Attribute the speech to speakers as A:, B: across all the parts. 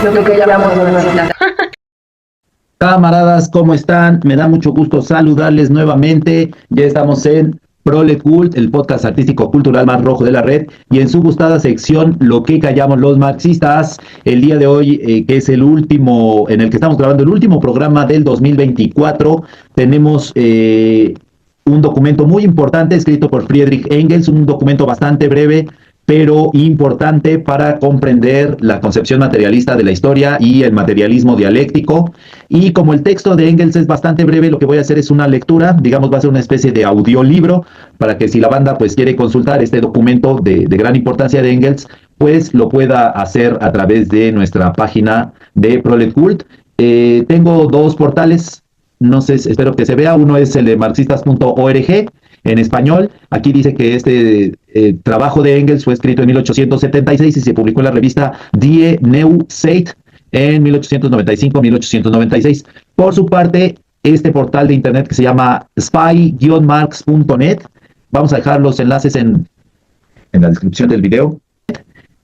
A: lo que llamamos universidad.
B: Camaradas, ¿cómo están? Me da mucho gusto saludarles nuevamente. Ya estamos en Prolecult, el podcast artístico cultural más rojo de la red, y en su gustada sección Lo que callamos los marxistas. El día de hoy, que es el último, en el que estamos grabando el último programa del 2024, tenemos un documento muy importante escrito por Friedrich Engels, un documento bastante breve, pero importante para comprender la concepción materialista de la historia y el materialismo dialéctico. Y como el texto de Engels es bastante breve, lo que voy a hacer es una lectura, digamos, va a ser una especie de audiolibro, para que si la banda pues quiere consultar este documento de gran importancia de Engels, pues lo pueda hacer a través de nuestra página de Prolecult. Tengo dos portales, no sé, espero que se vea. Uno es el de marxistas.org, en español. Aquí dice que este trabajo de Engels fue escrito en 1876 y se publicó en la revista Die Neue Zeit en 1895-1896. Por su parte, este portal de internet que se llama spy-marx.net, vamos a dejar los enlaces en la descripción del video.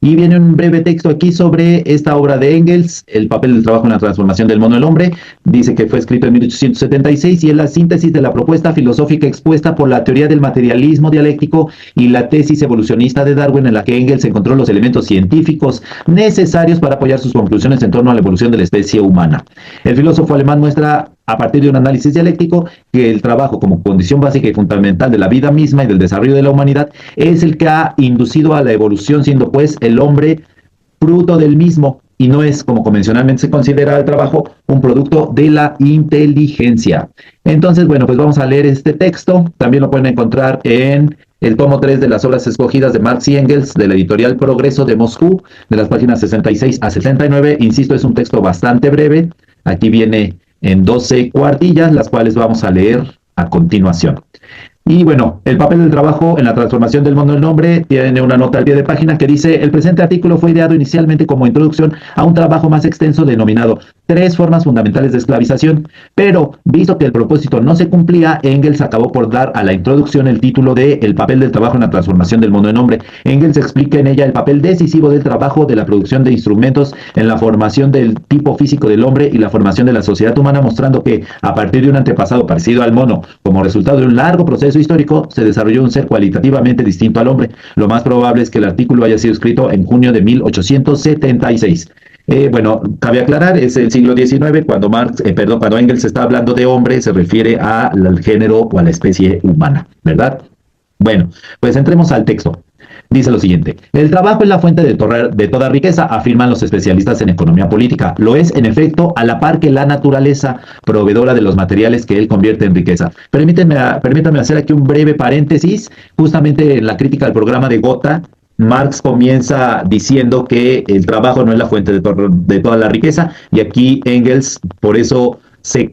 B: Y viene un breve texto aquí sobre esta obra de Engels, El papel del trabajo en la transformación del mono del hombre. Dice que fue escrito en 1876 y es la síntesis de la propuesta filosófica expuesta por la teoría del materialismo dialéctico y la tesis evolucionista de Darwin, en la que Engels encontró los elementos científicos necesarios para apoyar sus conclusiones en torno a la evolución de la especie humana. El filósofo alemán muestra, a partir de un análisis dialéctico, que el trabajo como condición básica y fundamental de la vida misma y del desarrollo de la humanidad es el que ha inducido a la evolución, siendo pues el hombre fruto del mismo, y no es, como convencionalmente se considera el trabajo, un producto de la inteligencia. Entonces, bueno, pues vamos a leer este texto. También lo pueden encontrar en el tomo 3 de las obras escogidas de Marx y Engels, de la editorial Progreso de Moscú, de las páginas 66 a 69. Insisto, es un texto bastante breve. Aquí viene en 12 cuartillas, las cuales vamos a leer a continuación. Y bueno, el papel del trabajo en la transformación del mundo del hombre tiene una nota al pie de página que dice: el presente artículo fue ideado inicialmente como introducción a un trabajo más extenso denominado Tres formas fundamentales de esclavización, pero visto que el propósito no se cumplía, Engels acabó por dar a la introducción el título de El papel del trabajo en la transformación del mundo del hombre. Engels explica en ella el papel decisivo del trabajo, de la producción de instrumentos en la formación del tipo físico del hombre y la formación de la sociedad humana, mostrando que a partir de un antepasado parecido al mono, como resultado de un largo proceso histórico, se desarrolló un ser cualitativamente distinto al hombre. Lo más probable es que el artículo haya sido escrito en junio de 1876. Bueno, cabe aclarar, es el siglo XIX, cuando cuando Engels está hablando de hombre, se refiere al género o a la especie humana, ¿verdad? Bueno, pues entremos al texto. Dice lo siguiente: el trabajo es la fuente de toda riqueza, afirman los especialistas en economía política. Lo es, en efecto, a la par que la naturaleza, proveedora de los materiales que él convierte en riqueza. Permítanme hacer aquí un breve paréntesis. Justamente en la crítica al programa de Gotha, Marx comienza diciendo que el trabajo no es la fuente de toda la riqueza, y aquí Engels, por eso se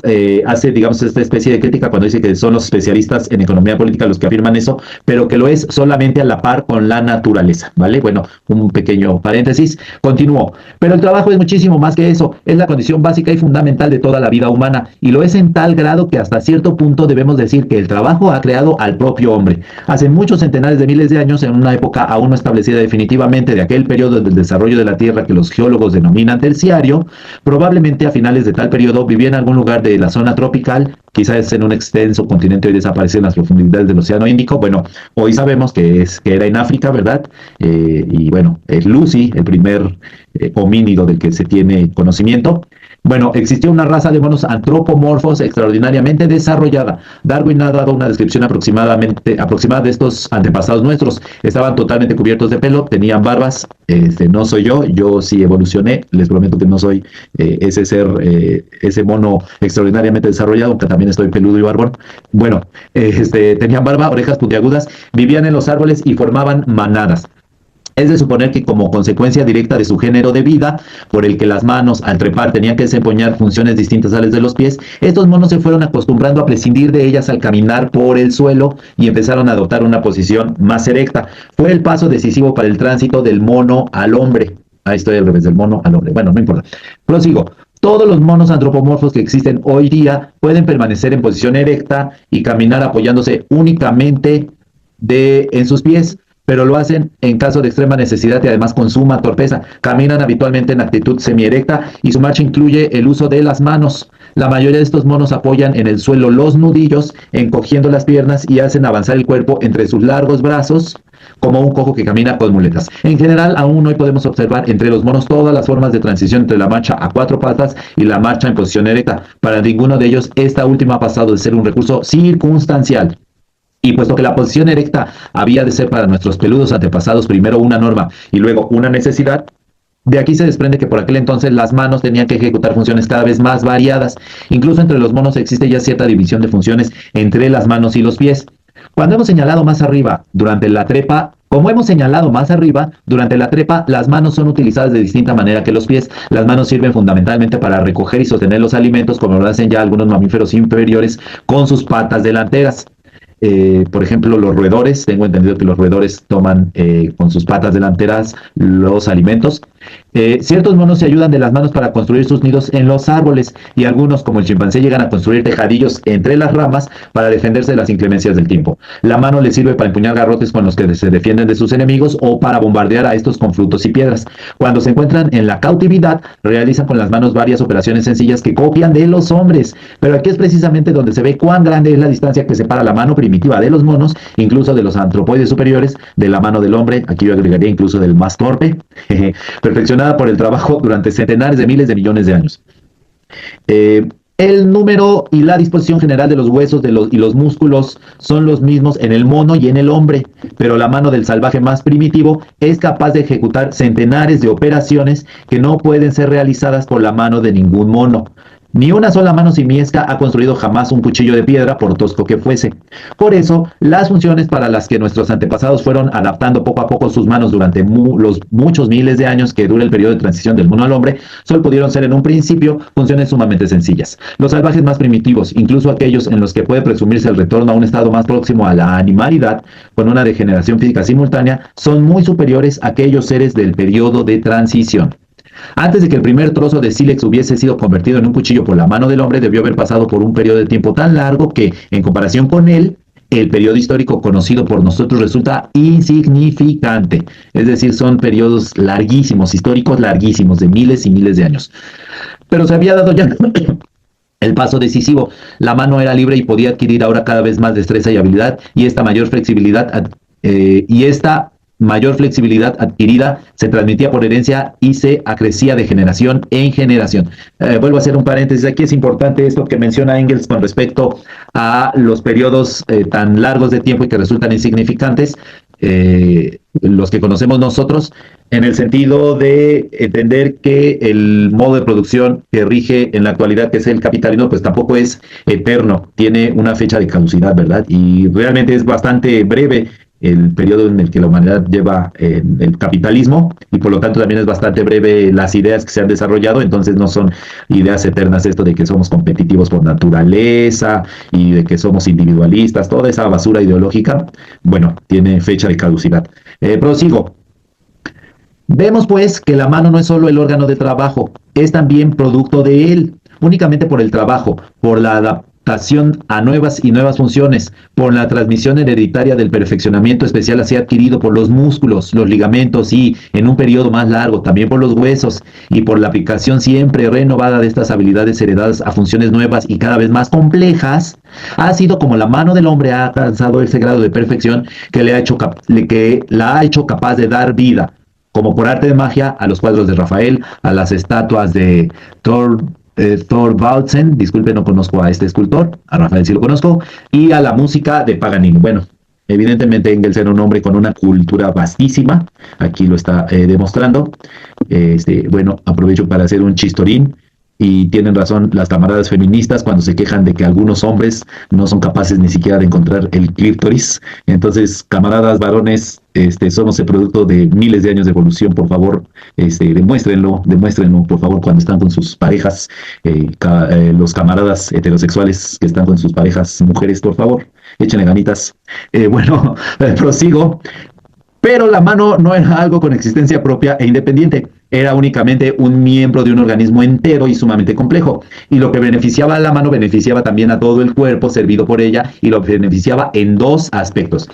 B: hace, digamos, esta especie de crítica cuando dice que son los especialistas en economía política los que afirman eso, pero que lo es solamente a la par con la naturaleza, ¿vale? Bueno, un pequeño paréntesis. Continúo. Pero el trabajo es muchísimo más que eso. Es la condición básica y fundamental de toda la vida humana, y lo es en tal grado que hasta cierto punto debemos decir que el trabajo ha creado al propio hombre. Hace muchos centenares de miles de años, en una época aún no establecida definitivamente de aquel periodo del desarrollo de la Tierra que los geólogos denominan terciario, probablemente a finales de tal periodo vivía en algún lugar de la zona tropical, quizás en un extenso continente hoy desaparecido en las profundidades del Océano Índico. Bueno, hoy sabemos que era en África, ¿verdad? Y bueno, es Lucy, el primer homínido del que se tiene conocimiento. Bueno, existió una raza de monos antropomorfos extraordinariamente desarrollada. Darwin ha dado una descripción aproximada de estos antepasados nuestros. Estaban totalmente cubiertos de pelo, tenían barbas. No soy yo sí evolucioné. Les prometo que no soy ese ser, ese mono extraordinariamente desarrollado, aunque también estoy peludo y barbón. Bueno, tenían barba, orejas puntiagudas, vivían en los árboles y formaban manadas. Es de suponer que como consecuencia directa de su género de vida, por el que las manos al trepar tenían que desempeñar funciones distintas a las de los pies, estos monos se fueron acostumbrando a prescindir de ellas al caminar por el suelo y empezaron a adoptar una posición más erecta. Fue el paso decisivo para el tránsito del mono al hombre. Ahí estoy al revés, del mono al hombre. Bueno, no importa. Prosigo. Todos los monos antropomorfos que existen hoy día pueden permanecer en posición erecta y caminar apoyándose únicamente en sus pies. pero lo hacen en caso de extrema necesidad y además con suma torpeza. Caminan habitualmente en actitud semierecta y su marcha incluye el uso de las manos. La mayoría de estos monos apoyan en el suelo los nudillos, encogiendo las piernas y hacen avanzar el cuerpo entre sus largos brazos, como un cojo que camina con muletas. En general, aún hoy podemos observar entre los monos todas las formas de transición entre la marcha a cuatro patas y la marcha en posición erecta. Para ninguno de ellos, esta última ha pasado de ser un recurso circunstancial. Y puesto que la posición erecta había de ser para nuestros peludos antepasados primero una norma y luego una necesidad, de aquí se desprende que por aquel entonces las manos tenían que ejecutar funciones cada vez más variadas. Incluso entre los monos existe ya cierta división de funciones entre las manos y los pies. Cuando hemos señalado más arriba, durante la trepa, como hemos señalado más arriba, durante la trepa, las manos son utilizadas de distinta manera que los pies. Las manos sirven fundamentalmente para recoger y sostener los alimentos, como lo hacen ya algunos mamíferos inferiores con sus patas delanteras. Por ejemplo, los roedores, tengo entendido que los roedores toman con sus patas delanteras los alimentos. Ciertos monos se ayudan de las manos para construir sus nidos en los árboles y algunos, como el chimpancé, llegan a construir tejadillos entre las ramas para defenderse de las inclemencias del tiempo. La mano les sirve para empuñar garrotes con los que se defienden de sus enemigos o para bombardear a estos con frutos y piedras. Cuando se encuentran en la cautividad, realizan con las manos varias operaciones sencillas que copian de los hombres. Pero aquí es precisamente donde se ve cuán grande es la distancia que separa la mano primitiva de los monos, incluso de los antropoides superiores, de la mano del hombre, aquí yo agregaría incluso del más torpe, perfeccionada por el trabajo durante centenares de miles de millones de años. El número y la disposición general de los huesos y los músculos son los mismos en el mono y en el hombre, pero la mano del salvaje más primitivo es capaz de ejecutar centenares de operaciones que no pueden ser realizadas por la mano de ningún mono. Ni una sola mano simiesca ha construido jamás un cuchillo de piedra, por tosco que fuese. Por eso, las funciones para las que nuestros antepasados fueron adaptando poco a poco sus manos durante los muchos miles de años que dura el periodo de transición del mono al hombre, solo pudieron ser en un principio funciones sumamente sencillas. Los salvajes más primitivos, incluso aquellos en los que puede presumirse el retorno a un estado más próximo a la animalidad, con una degeneración física simultánea, son muy superiores a aquellos seres del periodo de transición. Antes de que el primer trozo de sílex hubiese sido convertido en un cuchillo por la mano del hombre, debió haber pasado por un periodo de tiempo tan largo que, en comparación con él, el periodo histórico conocido por nosotros resulta insignificante. Es decir, son periodos larguísimos, históricos larguísimos, de miles y miles de años. Pero se había dado ya el paso decisivo. La mano era libre y podía adquirir ahora cada vez más destreza y habilidad, y esta mayor flexibilidad adquirida se transmitía por herencia y se acrecía de generación en generación. Vuelvo a hacer un paréntesis. Aquí es importante esto que menciona Engels con respecto a los periodos tan largos de tiempo y que resultan insignificantes, los que conocemos nosotros, en el sentido de entender que el modo de producción que rige en la actualidad, que es el capitalismo, pues tampoco es eterno, tiene una fecha de caducidad, ¿verdad? Y realmente es bastante breve el periodo en el que la humanidad lleva el capitalismo, y por lo tanto también es bastante breve las ideas que se han desarrollado. Entonces no son ideas eternas esto de que somos competitivos por naturaleza y de que somos individualistas, toda esa basura ideológica, bueno, tiene fecha de caducidad. Prosigo. Vemos pues que la mano no es solo el órgano de trabajo, es también producto de él, únicamente por el trabajo, por la adaptación a nuevas funciones, por la transmisión hereditaria del perfeccionamiento especial así adquirido por los músculos, los ligamentos y, en un periodo más largo, también por los huesos, y por la aplicación siempre renovada de estas habilidades heredadas a funciones nuevas y cada vez más complejas, ha sido como la mano del hombre ha alcanzado ese grado de perfección que la ha hecho capaz de dar vida, como por arte de magia, a los cuadros de Rafael, a las estatuas de Thorvaldsen, disculpe, no conozco a este escultor, a Rafael sí lo conozco, y a la música de Paganini. Bueno, evidentemente Engels era un hombre con una cultura vastísima, aquí lo está demostrando. Bueno, aprovecho para hacer un chistorín. Y tienen razón las camaradas feministas cuando se quejan de que algunos hombres no son capaces ni siquiera de encontrar el clítoris. Entonces, camaradas varones, somos el producto de miles de años de evolución. Por favor, demuéstrenlo, por favor, cuando están con sus parejas. Los camaradas heterosexuales que están con sus parejas mujeres, por favor, échenle ganitas. Bueno, prosigo. Pero la mano no era algo con existencia propia e independiente, era únicamente un miembro de un organismo entero y sumamente complejo. Y lo que beneficiaba a la mano beneficiaba también a todo el cuerpo servido por ella, y lo beneficiaba en dos aspectos.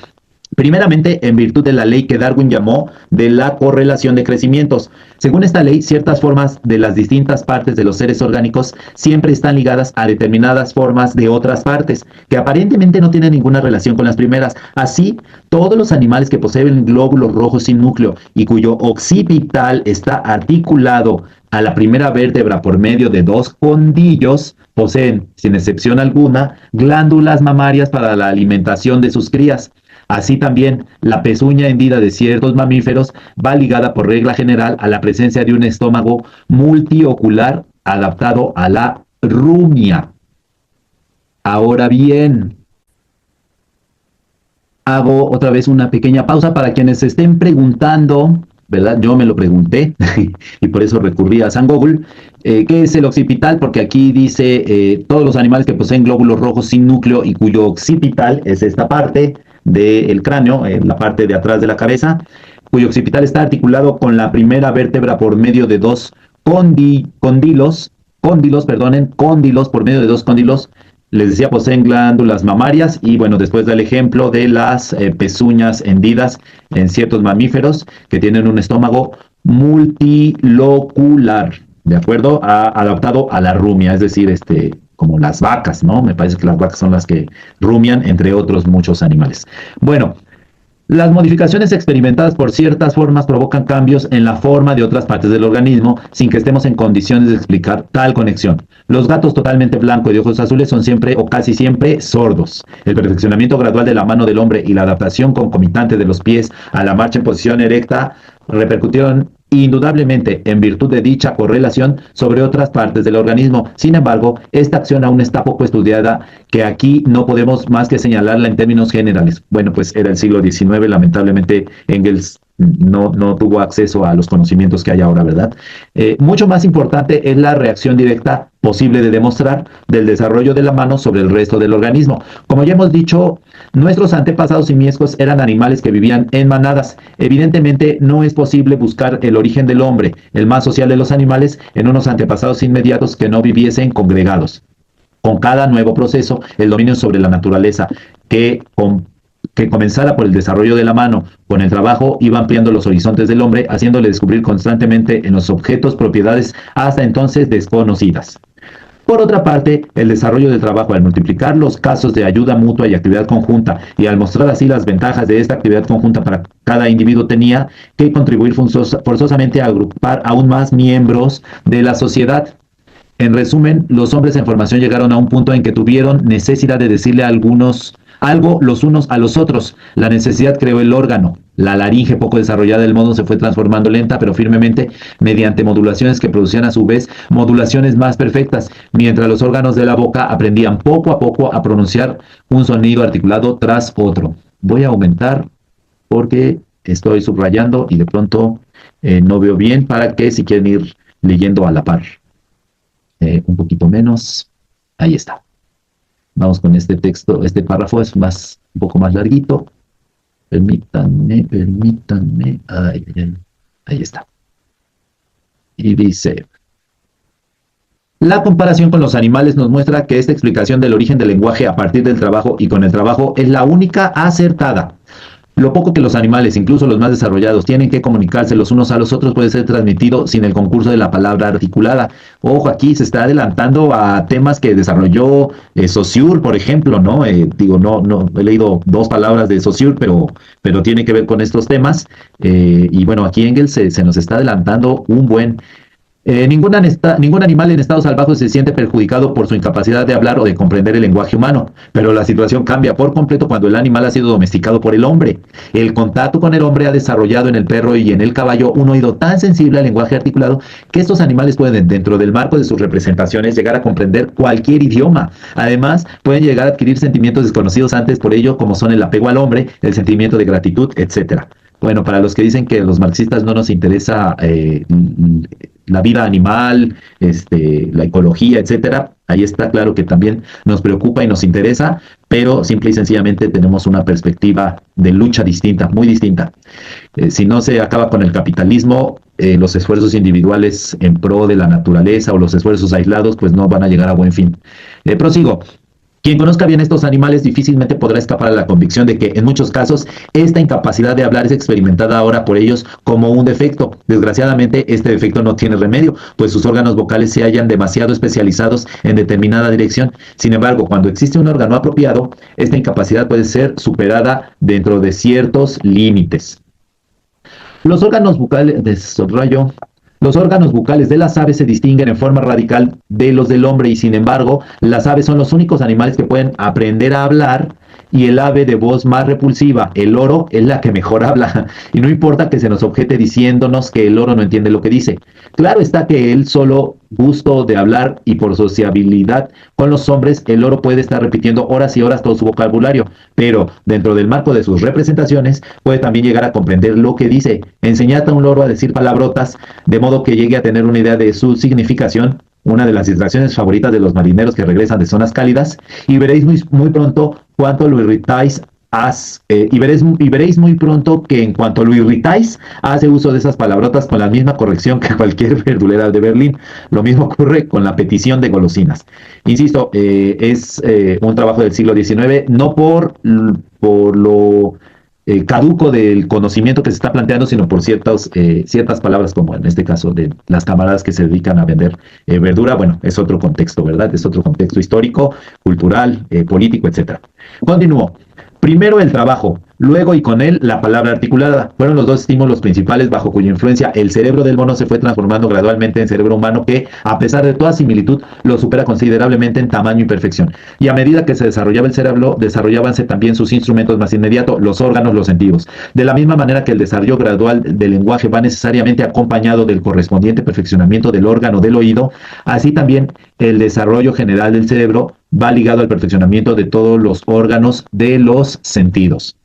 B: Primeramente, en virtud de la ley que Darwin llamó de la correlación de crecimientos. Según esta ley, ciertas formas de las distintas partes de los seres orgánicos siempre están ligadas a determinadas formas de otras partes, que aparentemente no tienen ninguna relación con las primeras. Así, todos los animales que poseen glóbulos rojos sin núcleo y cuyo occipital está articulado a la primera vértebra por medio de dos condillos, poseen, sin excepción alguna, glándulas mamarias para la alimentación de sus crías. Así también, la pezuña hendida de ciertos mamíferos va ligada por regla general a la presencia de un estómago multiocular adaptado a la rumia. Ahora bien, hago otra vez una pequeña pausa para quienes se estén preguntando, ¿verdad? Yo me lo pregunté y por eso recurrí a San Google. ¿Qué es el occipital? Porque aquí dice todos los animales que poseen glóbulos rojos sin núcleo y cuyo occipital es esta parte del cráneo, la parte de atrás de la cabeza, cuyo occipital está articulado con la primera vértebra por medio de dos cóndilos, por medio de dos cóndilos. Les decía, poseen glándulas mamarias y bueno, después da el ejemplo de las pezuñas hendidas en ciertos mamíferos que tienen un estómago multilocular, ¿de acuerdo? Adaptado a la rumia, es decir, como las vacas, ¿no? Me parece que las vacas son las que rumian, entre otros muchos animales. Bueno, las modificaciones experimentadas por ciertas formas provocan cambios en la forma de otras partes del organismo sin que estemos en condiciones de explicar tal conexión. Los gatos totalmente blancos y de ojos azules son siempre o casi siempre sordos. El perfeccionamiento gradual de la mano del hombre y la adaptación concomitante de los pies a la marcha en posición erecta repercutieron indudablemente en virtud de dicha correlación sobre otras partes del organismo. Sin embargo, esta acción aún está poco estudiada, que aquí no podemos más que señalarla en términos generales. Bueno, pues era el siglo XIX, lamentablemente Engels no tuvo acceso a los conocimientos que hay ahora, ¿verdad? Mucho más importante es la reacción directa posible de demostrar del desarrollo de la mano sobre el resto del organismo. Como ya hemos dicho, nuestros antepasados simiescos eran animales que vivían en manadas. Evidentemente, no es posible buscar el origen del hombre, el más social de los animales, en unos antepasados inmediatos que no viviesen congregados. Con cada nuevo proceso, el dominio sobre la naturaleza que comenzara por el desarrollo de la mano, con el trabajo iba ampliando los horizontes del hombre, haciéndole descubrir constantemente en los objetos propiedades hasta entonces desconocidas. Por otra parte, el desarrollo del trabajo, al multiplicar los casos de ayuda mutua y actividad conjunta, y al mostrar así las ventajas de esta actividad conjunta para cada individuo, tenía que contribuir forzosamente a agrupar aún más miembros de la sociedad. En resumen, los hombres en formación llegaron a un punto en que tuvieron necesidad de decirle a algunos algo los unos a los otros. La necesidad creó el órgano. La laringe, poco desarrollada del modo, se fue transformando lenta pero firmemente mediante modulaciones que producían a su vez modulaciones más perfectas, mientras los órganos de la boca aprendían poco a poco a pronunciar un sonido articulado tras otro. Voy a aumentar porque estoy subrayando y de pronto no veo bien, para que si quieren ir leyendo a la par. Un poquito menos. Ahí está. Vamos con este texto, este párrafo es un poco más larguito. Permítanme. Ahí está. Y dice: la comparación con los animales nos muestra que esta explicación del origen del lenguaje a partir del trabajo y con el trabajo es la única acertada. Lo poco que los animales, incluso los más desarrollados, tienen que comunicarse los unos a los otros puede ser transmitido sin el concurso de la palabra articulada. Ojo, aquí se está adelantando a temas que desarrolló Saussure, por ejemplo, ¿no? No he leído dos palabras de Saussure, pero tiene que ver con estos temas. Y bueno, aquí Engels se nos está adelantando un buen... Ningún animal en estado salvaje se siente perjudicado por su incapacidad de hablar o de comprender el lenguaje humano, pero la situación cambia por completo cuando el animal ha sido domesticado por el hombre. El contacto con el hombre ha desarrollado en el perro y en el caballo un oído tan sensible al lenguaje articulado que estos animales pueden, dentro del marco de sus representaciones, llegar a comprender cualquier idioma. Además, pueden llegar a adquirir sentimientos desconocidos antes por ello, como son el apego al hombre, el sentimiento de gratitud, etc. Bueno, para los que dicen que a los marxistas no nos interesa la vida animal, la ecología, etcétera, ahí está claro que también nos preocupa y nos interesa, pero simple y sencillamente tenemos una perspectiva de lucha distinta, muy distinta. Si no se acaba con el capitalismo, los esfuerzos individuales en pro de la naturaleza o los esfuerzos aislados, pues no van a llegar a buen fin. Prosigo. Quien conozca bien estos animales difícilmente podrá escapar a la convicción de que en muchos casos esta incapacidad de hablar es experimentada ahora por ellos como un defecto. Desgraciadamente este defecto no tiene remedio, pues sus órganos vocales se hallan demasiado especializados en determinada dirección. Sin embargo, cuando existe un órgano apropiado, esta incapacidad puede ser superada dentro de ciertos límites. Los órganos bucales de subrayo. Los órganos bucales de las aves se distinguen en forma radical de los del hombre y sin embargo, las aves son los únicos animales que pueden aprender a hablar y el ave de voz más repulsiva, el loro, es la que mejor habla. Y no importa que se nos objete diciéndonos que el loro no entiende lo que dice. Claro está que él solo gusto de hablar y por sociabilidad con los hombres, el loro puede estar repitiendo horas y horas todo su vocabulario, pero dentro del marco de sus representaciones puede también llegar a comprender lo que dice. Enseñad a un loro a decir palabrotas de modo que llegue a tener una idea de su significación, una de las distracciones favoritas de los marineros que regresan de zonas cálidas, y veréis muy pronto cuánto lo irritáis. Y veréis muy pronto que en cuanto lo irritáis, hace uso de esas palabrotas con la misma corrección que cualquier verdulera de Berlín. Lo mismo ocurre con la petición de golosinas. Insisto, es un trabajo del siglo XIX, no por lo caduco del conocimiento que se está planteando, sino por ciertas palabras, como en este caso de las camaradas que se dedican a vender verdura. Bueno, es otro contexto, ¿verdad? Es otro contexto histórico, cultural, político, etcétera. Continúo. Primero el trabajo, luego y con él la palabra articulada. Fueron los dos estímulos principales bajo cuya influencia el cerebro del mono se fue transformando gradualmente en cerebro humano que, a pesar de toda similitud, lo supera considerablemente en tamaño y perfección. Y a medida que se desarrollaba el cerebro, desarrollábanse también sus instrumentos más inmediatos, los órganos, los sentidos. De la misma manera que el desarrollo gradual del lenguaje va necesariamente acompañado del correspondiente perfeccionamiento del órgano del oído, así también el desarrollo general del cerebro va ligado al perfeccionamiento de todos los órganos de los sentidos.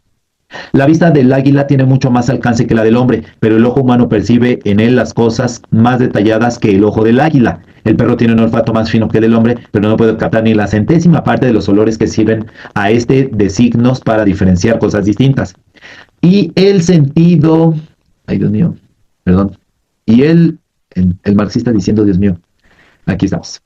B: La vista del águila tiene mucho más alcance que la del hombre, pero el ojo humano percibe en él las cosas más detalladas que el ojo del águila. El perro tiene un olfato más fino que el del hombre, pero no puede captar ni la centésima parte de los olores que sirven a este de signos para diferenciar cosas distintas. Y el sentido... Ay, Dios mío, perdón. Y el marxista diciendo, Dios mío, aquí estamos.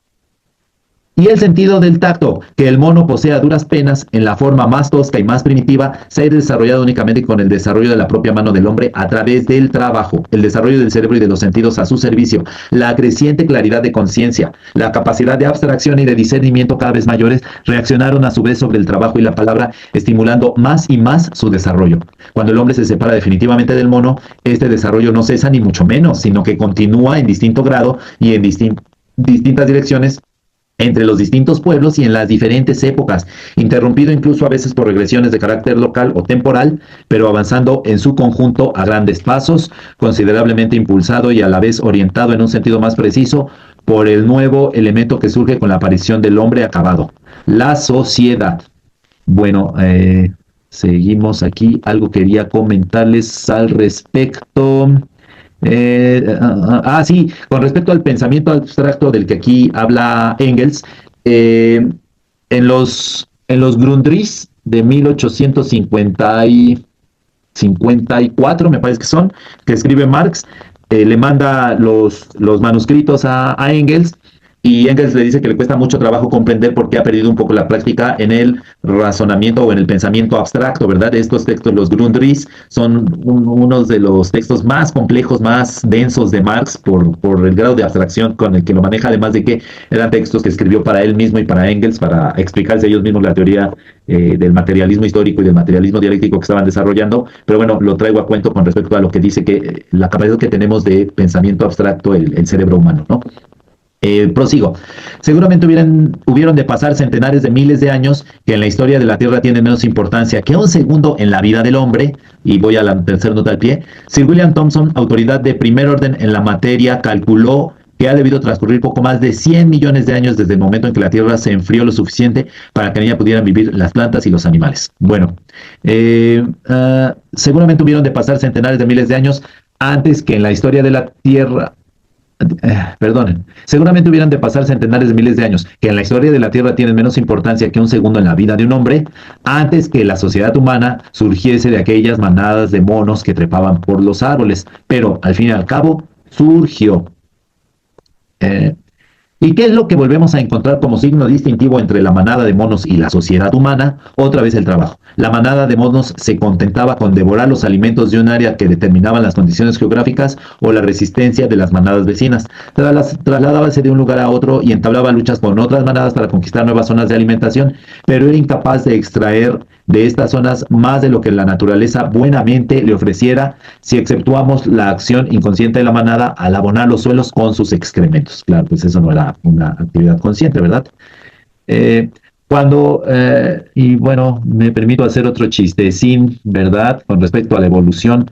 B: Y el sentido del tacto, que el mono posee a duras penas en la forma más tosca y más primitiva, se ha desarrollado únicamente con el desarrollo de la propia mano del hombre a través del trabajo, el desarrollo del cerebro y de los sentidos a su servicio, la creciente claridad de conciencia, la capacidad de abstracción y de discernimiento cada vez mayores reaccionaron a su vez sobre el trabajo y la palabra, estimulando más y más su desarrollo. Cuando el hombre se separa definitivamente del mono, este desarrollo no cesa ni mucho menos, sino que continúa en distinto grado y en distintas direcciones entre los distintos pueblos y en las diferentes épocas, interrumpido incluso a veces por regresiones de carácter local o temporal, pero avanzando en su conjunto a grandes pasos, considerablemente impulsado y a la vez orientado en un sentido más preciso por el nuevo elemento que surge con la aparición del hombre acabado, la sociedad. Bueno, seguimos aquí. Algo quería comentarles al respecto. Sí, con respecto al pensamiento abstracto del que aquí habla Engels, en los Grundrisse de 1854, me parece que son, que escribe Marx, le manda los manuscritos a Engels, y Engels le dice que le cuesta mucho trabajo comprender porque ha perdido un poco la práctica en el razonamiento o en el pensamiento abstracto, ¿verdad? Estos textos, los Grundrisse, son unos de los textos más complejos, más densos de Marx por el grado de abstracción con el que lo maneja, además de que eran textos que escribió para él mismo y para Engels, para explicarse ellos mismos la teoría del materialismo histórico y del materialismo dialéctico que estaban desarrollando. Pero bueno, lo traigo a cuento con respecto a lo que dice que la capacidad que tenemos de pensamiento abstracto, el cerebro humano, ¿no? Prosigo. Seguramente hubieron de pasar centenares de miles de años que en la historia de la Tierra tienen menos importancia que un segundo en la vida del hombre. Y voy a la tercera nota al pie. Sir William Thomson, autoridad de primer orden en la materia, calculó que ha debido transcurrir poco más de 100 millones de años desde el momento en que la Tierra se enfrió lo suficiente para que en ella pudieran vivir las plantas y los animales. Bueno, seguramente hubieron de pasar centenares de miles de años antes que en la historia de la Tierra... Perdonen, seguramente hubieran de pasar centenares de miles de años, que en la historia de la Tierra tienen menos importancia que un segundo en la vida de un hombre, antes que la sociedad humana surgiese de aquellas manadas de monos que trepaban por los árboles, pero al fin y al cabo surgió. ¿Y qué es lo que volvemos a encontrar como signo distintivo entre la manada de monos y la sociedad humana? Otra vez el trabajo. La manada de monos se contentaba con devorar los alimentos de un área que determinaban las condiciones geográficas o la resistencia de las manadas vecinas. Trasladábase de un lugar a otro y entablaba luchas con otras manadas para conquistar nuevas zonas de alimentación, pero era incapaz de extraer de estas zonas más de lo que la naturaleza buenamente le ofreciera, si exceptuamos la acción inconsciente de la manada al abonar los suelos con sus excrementos. Claro, pues eso no era una actividad consciente, ¿verdad? Eh, y bueno, me permito hacer otro chistecín, ¿verdad? Con respecto a la evolución,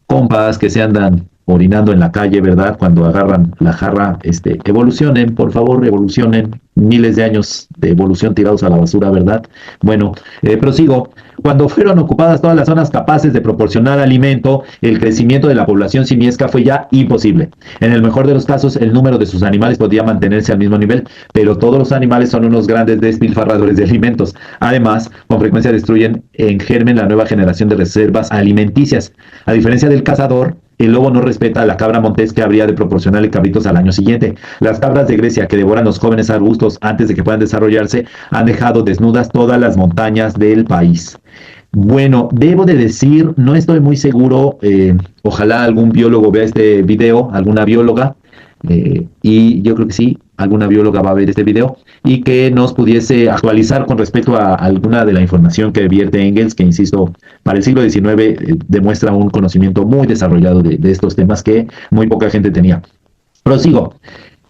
B: compas que se andan orinando en la calle, ¿verdad? Cuando agarran la jarra, evolucionen, por favor, evolucionen. Miles de años de evolución tirados a la basura, ¿verdad? Bueno, prosigo. Cuando fueron ocupadas todas las zonas capaces de proporcionar alimento, el crecimiento de la población simiesca fue ya imposible. En el mejor de los casos, el número de sus animales podía mantenerse al mismo nivel, pero todos los animales son unos grandes despilfarradores de alimentos. Además, con frecuencia destruyen en germen la nueva generación de reservas alimenticias. A diferencia del cazador, el lobo no respeta a la cabra montés que habría de proporcionarle cabritos al año siguiente. Las cabras de Grecia que devoran los jóvenes arbustos antes de que puedan desarrollarse han dejado desnudas todas las montañas del país. Bueno, debo de decir, no estoy muy seguro, ojalá algún biólogo vea este video, alguna bióloga, y yo creo que sí, alguna bióloga va a ver este video y que nos pudiese actualizar con respecto a alguna de la información que vierte Engels, que insisto, para el siglo XIX demuestra un conocimiento muy desarrollado de estos temas que muy poca gente tenía. Prosigo.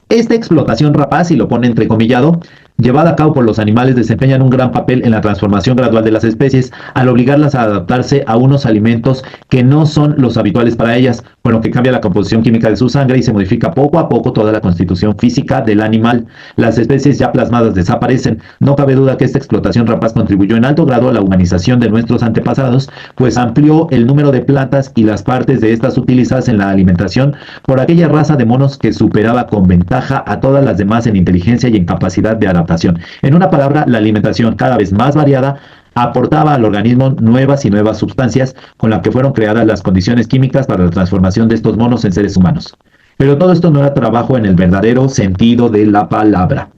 B: Esta explotación rapaz, y lo pone entrecomillado, llevada a cabo por los animales, desempeñan un gran papel en la transformación gradual de las especies al obligarlas a adaptarse a unos alimentos que no son los habituales para ellas, con lo que cambia la composición química de su sangre y se modifica poco a poco toda la constitución física del animal. Las especies ya plasmadas desaparecen. No cabe duda que esta explotación rapaz contribuyó en alto grado a la humanización de nuestros antepasados, pues amplió el número de plantas y las partes de estas utilizadas en la alimentación por aquella raza de monos que superaba con ventaja a todas las demás en inteligencia y en capacidad de adaptación. En una palabra, la alimentación cada vez más variada aportaba al organismo nuevas y nuevas sustancias con las que fueron creadas las condiciones químicas para la transformación de estos monos en seres humanos. Pero todo esto no era trabajo en el verdadero sentido de la palabra.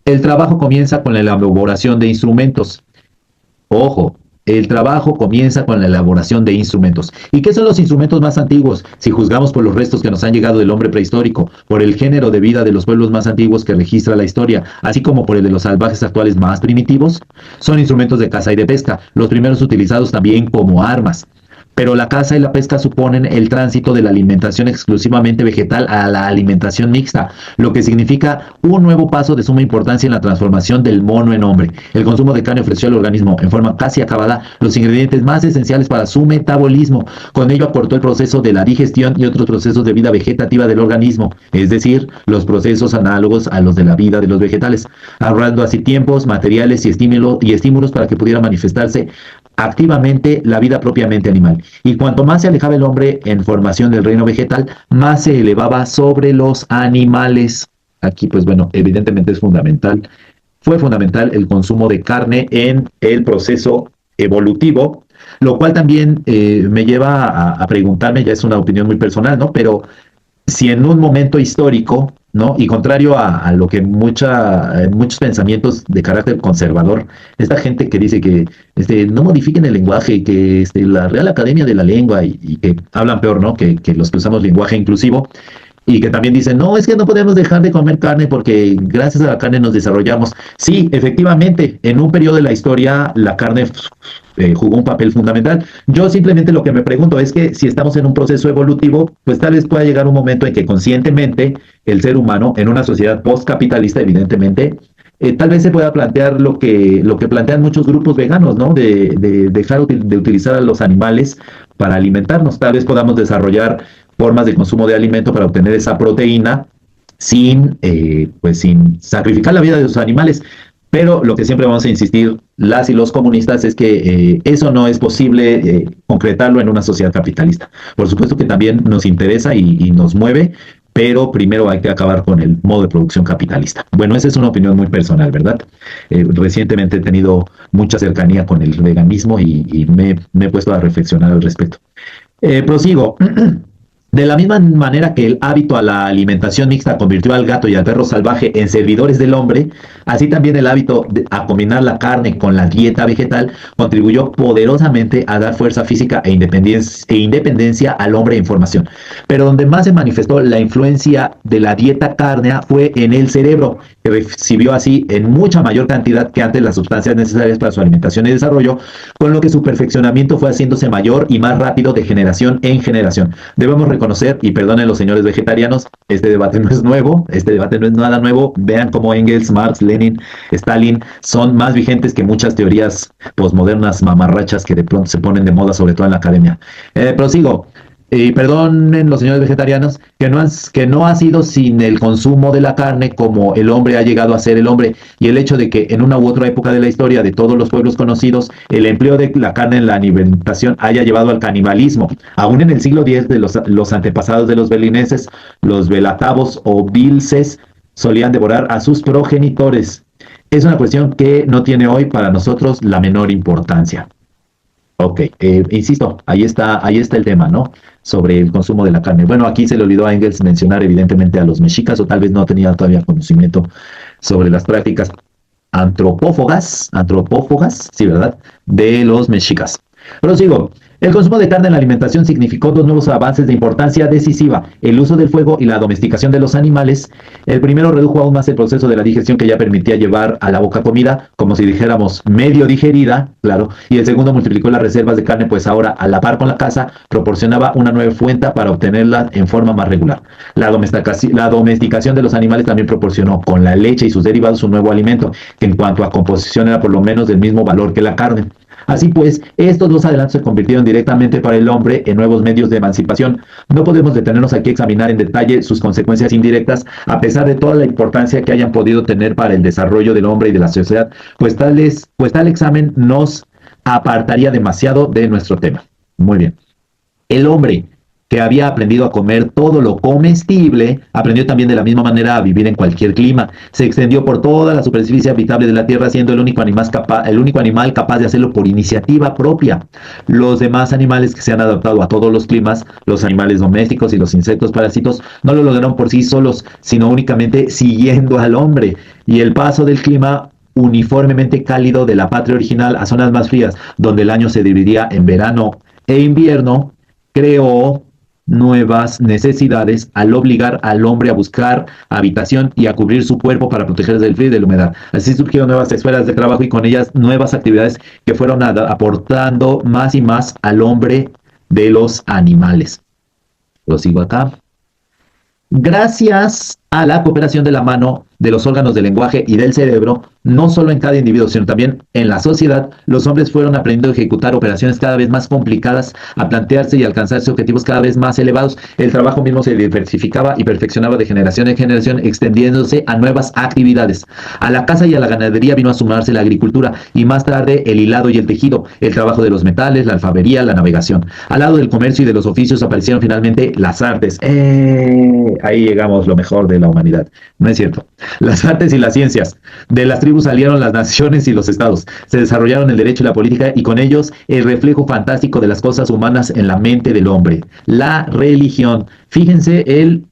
B: El trabajo comienza con la elaboración de instrumentos. Ojo, el trabajo comienza con la elaboración de instrumentos. ¿Y qué son los instrumentos más antiguos? Si juzgamos por los restos que nos han llegado del hombre prehistórico, por el género de vida de los pueblos más antiguos que registra la historia, así como por el de los salvajes actuales más primitivos, son instrumentos de caza y de pesca, los primeros utilizados también como armas. Pero la caza y la pesca suponen el tránsito de la alimentación exclusivamente vegetal a la alimentación mixta, lo que significa un nuevo paso de suma importancia en la transformación del mono en hombre. El consumo de carne ofreció al organismo, en forma casi acabada, los ingredientes más esenciales para su metabolismo. Con ello acortó el proceso de la digestión y otros procesos de vida vegetativa del organismo, es decir, los procesos análogos a los de la vida de los vegetales, ahorrando así tiempos, materiales y estímulos para que pudiera manifestarse activamente la vida propiamente animal. Y cuanto más se alejaba el hombre en formación del reino vegetal, más se elevaba sobre los animales. Aquí, pues bueno, evidentemente fue fundamental el consumo de carne en el proceso evolutivo, lo cual también me lleva a preguntarme, ya es una opinión muy personal, ¿no? Pero si en un momento histórico, ¿no? Y contrario a lo que muchos pensamientos de carácter conservador, esta gente que dice que no modifiquen el lenguaje, que la Real Academia de la Lengua y que hablan peor, ¿no? Que los que usamos lenguaje inclusivo, y que también dicen, no, es que no podemos dejar de comer carne porque gracias a la carne nos desarrollamos. Sí, efectivamente, en un periodo de la historia la carne jugó un papel fundamental. Yo simplemente lo que me pregunto es que si estamos en un proceso evolutivo, pues tal vez pueda llegar un momento en que conscientemente el ser humano, en una sociedad postcapitalista, evidentemente, tal vez se pueda plantear lo que plantean muchos grupos veganos, ¿no? De dejar de utilizar a los animales para alimentarnos. Tal vez podamos desarrollar formas de consumo de alimento para obtener esa proteína sin sacrificar la vida de los animales. Pero lo que siempre vamos a insistir las y los comunistas es que eso no es posible concretarlo en una sociedad capitalista. Por supuesto que también nos interesa y nos mueve, pero primero hay que acabar con el modo de producción capitalista. Bueno, esa es una opinión muy personal, ¿verdad? Recientemente he tenido mucha cercanía con el veganismo y me he puesto a reflexionar al respecto. Prosigo. De la misma manera que el hábito a la alimentación mixta convirtió al gato y al perro salvaje en servidores del hombre, así también el hábito a combinar la carne con la dieta vegetal contribuyó poderosamente a dar fuerza física e independencia al hombre en formación. Pero donde más se manifestó la influencia de la dieta cárnea fue en el cerebro, que recibió así en mucha mayor cantidad que antes las sustancias necesarias para su alimentación y desarrollo, con lo que su perfeccionamiento fue haciéndose mayor y más rápido de generación en generación. Debemos reconocer, y perdonen los señores vegetarianos, este debate no es nuevo, este debate no es nada nuevo. Vean cómo Engels, Marx, Lenin, Stalin son más vigentes que muchas teorías posmodernas mamarrachas que de pronto se ponen de moda, sobre todo en la academia. Prosigo. Y perdonen los señores vegetarianos, que no ha sido sin el consumo de la carne como el hombre ha llegado a ser el hombre, y el hecho de que en una u otra época de la historia de todos los pueblos conocidos, el empleo de la carne en la alimentación haya llevado al canibalismo. Aún en el siglo X, de los antepasados de los berlineses, los belatavos o bilces solían devorar a sus progenitores. Es una cuestión que no tiene hoy para nosotros la menor importancia. Ok, insisto, ahí está el tema, ¿no? Sobre el consumo de la carne. Bueno, aquí se le olvidó a Engels mencionar evidentemente a los mexicas, o tal vez no tenía todavía conocimiento sobre las prácticas antropófagas, sí, ¿verdad? De los mexicas. Prosigo. El consumo de carne en la alimentación significó dos nuevos avances de importancia decisiva: el uso del fuego y la domesticación de los animales. El primero redujo aún más el proceso de la digestión, que ya permitía llevar a la boca comida, como si dijéramos medio digerida, claro, y el segundo multiplicó las reservas de carne, pues ahora, a la par con la caza, proporcionaba una nueva fuente para obtenerla en forma más regular. La domesticación de los animales también proporcionó, con la leche y sus derivados, un nuevo alimento, que en cuanto a composición era por lo menos del mismo valor que la carne. Así pues, estos dos adelantos se convirtieron directamente para el hombre en nuevos medios de emancipación. No podemos detenernos aquí a examinar en detalle sus consecuencias indirectas, a pesar de toda la importancia que hayan podido tener para el desarrollo del hombre y de la sociedad, pues tal examen nos apartaría demasiado de nuestro tema. Muy bien. El hombre, que había aprendido a comer todo lo comestible, aprendió también de la misma manera a vivir en cualquier clima. Se extendió por toda la superficie habitable de la Tierra, siendo el único animal capaz de hacerlo por iniciativa propia. Los demás animales que se han adaptado a todos los climas, los animales domésticos y los insectos parásitos, no lo lograron por sí solos, sino únicamente siguiendo al hombre. Y el paso del clima uniformemente cálido de la patria original a zonas más frías, donde el año se dividía en verano e invierno, creó nuevas necesidades al obligar al hombre a buscar habitación y a cubrir su cuerpo para protegerse del frío y de la humedad. Así surgieron nuevas esferas de trabajo y con ellas nuevas actividades que fueron aportando más y más al hombre de los animales. Lo sigo acá. Gracias a la cooperación de la mano, de los órganos del lenguaje y del cerebro, no solo en cada individuo, sino también en la sociedad, los hombres fueron aprendiendo a ejecutar operaciones cada vez más complicadas, a plantearse y alcanzarse objetivos cada vez más elevados. El trabajo mismo se diversificaba y perfeccionaba de generación en generación, extendiéndose a nuevas actividades. A la caza y a la ganadería vino a sumarse la agricultura, y más tarde el hilado y el tejido, el trabajo de los metales, la alfarería, la navegación. Al lado del comercio y de los oficios aparecieron finalmente las artes. Ahí llegamos, lo mejor de la humanidad. No es cierto. Las artes y las ciencias. De las tribus salieron las naciones y los estados. Se desarrollaron el derecho y la política, y con ellos el reflejo fantástico de las cosas humanas en la mente del hombre. La religión. Fíjense el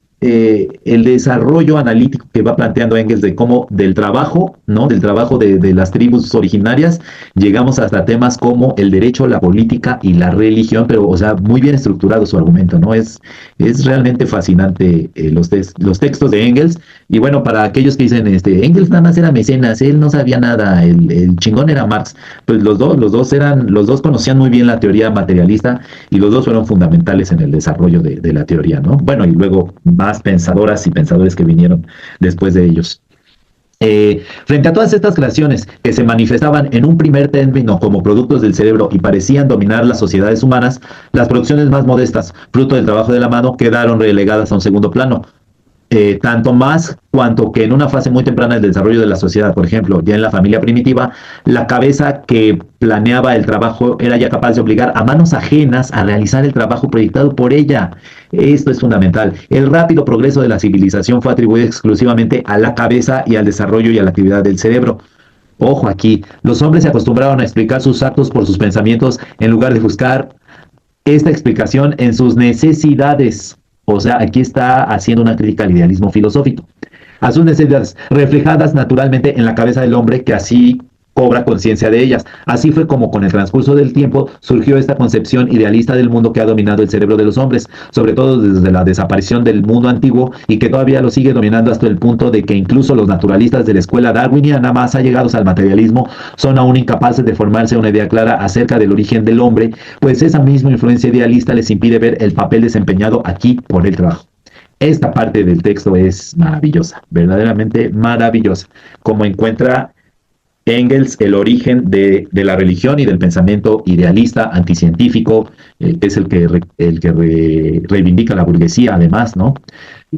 B: desarrollo analítico que va planteando Engels de cómo del trabajo, ¿no? Del trabajo de las tribus originarias, llegamos hasta temas como el derecho, la política y la religión, pero, o sea, muy bien estructurado su argumento, ¿no? Es realmente fascinante los textos de Engels. Y bueno, para aquellos que dicen, Engels nada más era mecenas, él no sabía nada, el chingón era Marx, pues los dos conocían muy bien la teoría materialista, y los dos fueron fundamentales en el desarrollo de la teoría, ¿no? Bueno, y luego más pensadoras y pensadores que vinieron después de ellos. Frente a todas estas creaciones que se manifestaban en un primer término como productos del cerebro y parecían dominar las sociedades humanas, las producciones más modestas, fruto del trabajo de la mano, quedaron relegadas a un segundo plano. Tanto más cuanto que en una fase muy temprana del desarrollo de la sociedad, por ejemplo, ya en la familia primitiva, la cabeza que planeaba el trabajo era ya capaz de obligar a manos ajenas a realizar el trabajo proyectado por ella. Esto es fundamental. El rápido progreso de la civilización fue atribuido exclusivamente a la cabeza y al desarrollo y a la actividad del cerebro. Ojo aquí, los hombres se acostumbraron a explicar sus actos por sus pensamientos en lugar de buscar esta explicación en sus necesidades. O sea, aquí está haciendo una crítica al idealismo filosófico, a sus necesidades, reflejadas naturalmente en la cabeza del hombre que así cobra conciencia de ellas. Así fue como con el transcurso del tiempo surgió esta concepción idealista del mundo que ha dominado el cerebro de los hombres, sobre todo desde la desaparición del mundo antiguo y que todavía lo sigue dominando hasta el punto de que incluso los naturalistas de la escuela darwiniana más allegados al materialismo son aún incapaces de formarse una idea clara acerca del origen del hombre, pues esa misma influencia idealista les impide ver el papel desempeñado aquí por el trabajo. Esta parte del texto es maravillosa, verdaderamente maravillosa, como encuentra Engels el origen de la religión y del pensamiento idealista, anticientífico, que es el que reivindica la burguesía, además, ¿no?